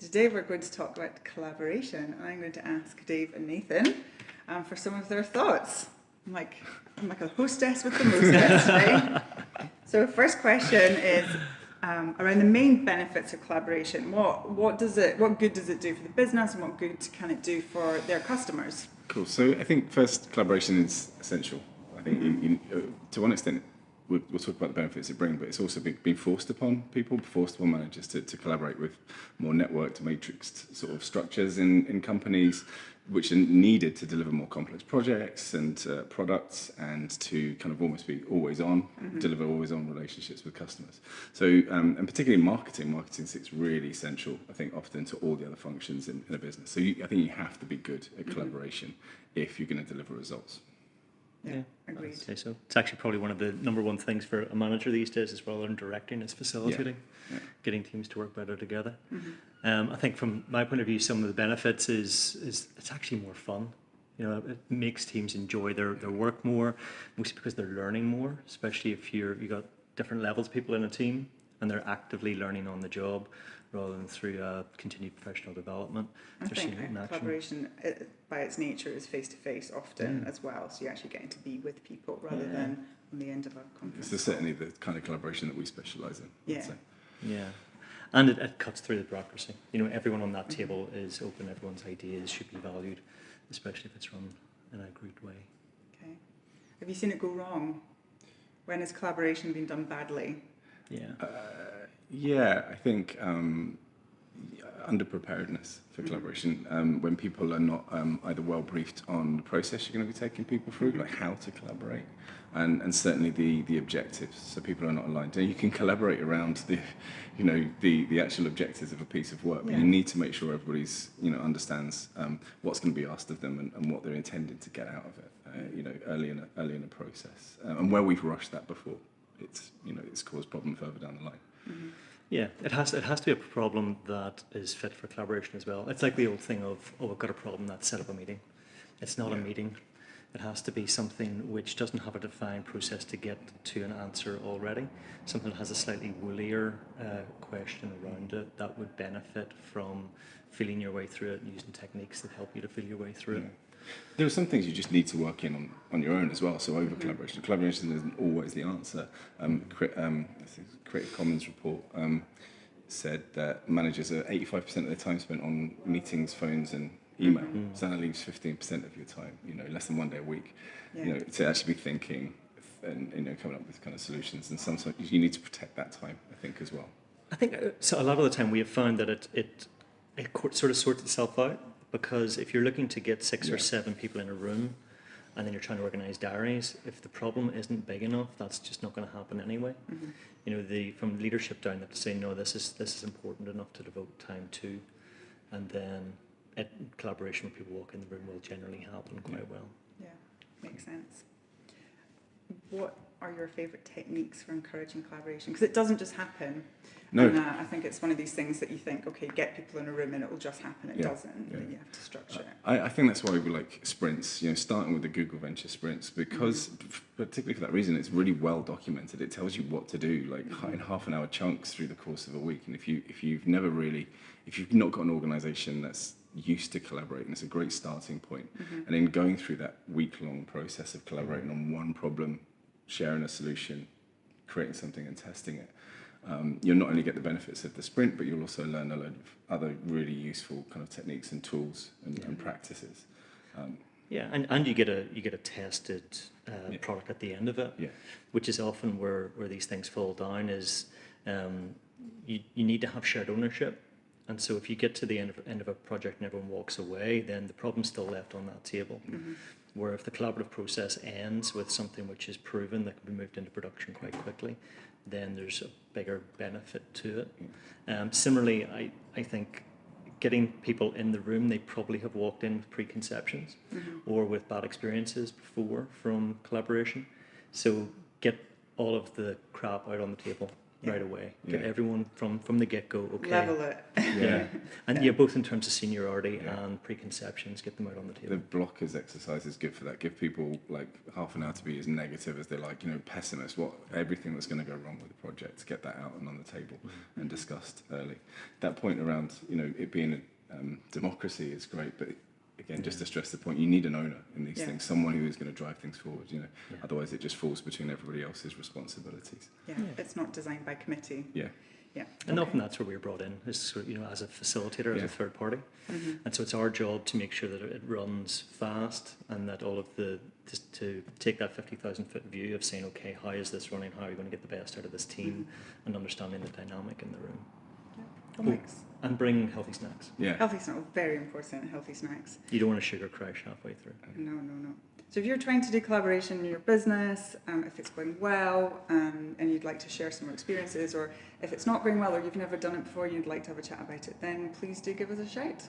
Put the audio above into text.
Today we're going to talk about collaboration, and I'm going to ask Dave and Nathan for some of their thoughts. I'm like a hostess with the mostess, right? So first question is around the main benefits of collaboration. What good does it do for the business, and what good can it do for their customers? Cool. So I think first, collaboration is essential. I think to one extent, we'll talk about the benefits it brings, but it's also been forced upon people, forced upon managers to collaborate with more networked, matrixed sort of structures in companies, which are needed to deliver more complex projects and products, and to kind of almost be always on, deliver always on relationships with customers. So, and particularly marketing sits really essential, I think, often to all the other functions in a business. So I think you have to be good at collaboration if you're going to deliver results. Yeah, agreed. I'd say so. It's actually probably one of the number one things for a manager these days, as well as directing, is facilitating, getting teams to work better together. I think from my point of view, some of the benefits is it's actually more fun. You know, it makes teams enjoy their work more, mostly because they're learning more, especially if you got different levels of people in a team and they're actively learning on the job rather than through continued professional development. I think collaboration, by its nature, is face-to-face often as well, so you're actually getting to be with people rather than on the end of a conference. This is certainly the kind of collaboration that we specialise in. Yeah. And it cuts through the bureaucracy. You know, everyone on that table is open, everyone's ideas should be valued, especially if it's run in a agreed way. Okay. Have you seen it go wrong? When has collaboration been done badly? I think underpreparedness for collaboration. When people are not either well briefed on the process you're going to be taking people through, like how to collaborate, and certainly the objectives. So people are not aligned. And you can collaborate around the actual objectives of a piece of work, but you need to make sure everybody's understands what's going to be asked of them and what they're intending to get out of it. Early in a process, and where we've rushed that before, it's caused problem further down the line. Yeah, it has to be a problem that is fit for collaboration as well. It's like the old thing of, I've got a problem, let's set up a meeting. It's not a meeting. It has to be something which doesn't have a defined process to get to an answer already. Something that has a slightly woollier question around it that would benefit from feeling your way through it and using techniques that help you to feel your way through it. There are some things you just need to work in on your own as well. So over collaboration isn't always the answer. Creative Commons report said that managers are 85% of their time spent on meetings, phones, and email. So that leaves 15% of your time. Less than 1 day a week. To actually be thinking and coming up with kind of solutions. And sometimes you need to protect that time, I think, as well. I think so. A lot of the time we have found that it sort of sorts itself out. Because if you're looking to get 6 or 7 people in a room and then you're trying to organise diaries, if the problem isn't big enough, that's just not going to happen anyway. From leadership down, that to say, no, this is important enough to devote time to, and then collaboration with people walk in the room will generally happen quite well. Yeah, makes sense. What are your favourite techniques for encouraging collaboration? Because it doesn't just happen. No. And I think it's one of these things that you think, okay, get people in a room and it will just happen. It doesn't. Yeah. You have to structure it. I think that's why we like sprints, starting with the Google Venture sprints, because particularly for that reason, it's really well documented. It tells you what to do, like in half-an-hour chunks through the course of a week. And if you've not got an organisation that's used to collaborating, it's a great starting point. And then going through that week-long process of collaborating on one problem, sharing a solution, creating something and testing it. You'll not only get the benefits of the sprint, but you'll also learn a load of other really useful kind of techniques and tools and practices. And you get a tested product at the end of it, which is often where these things fall down. Is you need to have shared ownership, and so if you get to the end of a project and everyone walks away, then the problem's still left on that table. Where if the collaborative process ends with something which is proven that can be moved into production quite quickly, then there's a bigger benefit to it. Similarly, I think getting people in the room, they probably have walked in with preconceptions or with bad experiences before from collaboration. So get all of the crap out on the table right away. Get everyone from the get-go, okay. Level it. Yeah. And both in terms of seniority and preconceptions, get them out on the table. The blockers exercise is good for that. Give people like half an hour to be as negative as they like, pessimist, everything that's going to go wrong with the project, get that out and on the table and discussed early. That point around, it being a democracy is great, but again, just to stress the point, you need an owner in these things, someone who is going to drive things forward, otherwise it just falls between everybody else's responsibilities. It's not designed by committee. And often that's where we're brought in, is sort of, as a facilitator, as a third party. And so it's our job to make sure that it runs fast and that all of to take that 50,000 foot view of saying, okay, how is this running? How are you going to get the best out of this team? And understanding the dynamic in the room. And bring healthy snacks. Healthy snacks, very important, healthy snacks. You don't want a sugar crash halfway through. No. So if you're trying to do collaboration in your business, if it's going well and you'd like to share some experiences, or if it's not going well or you've never done it before and you'd like to have a chat about it, then please do give us a shout.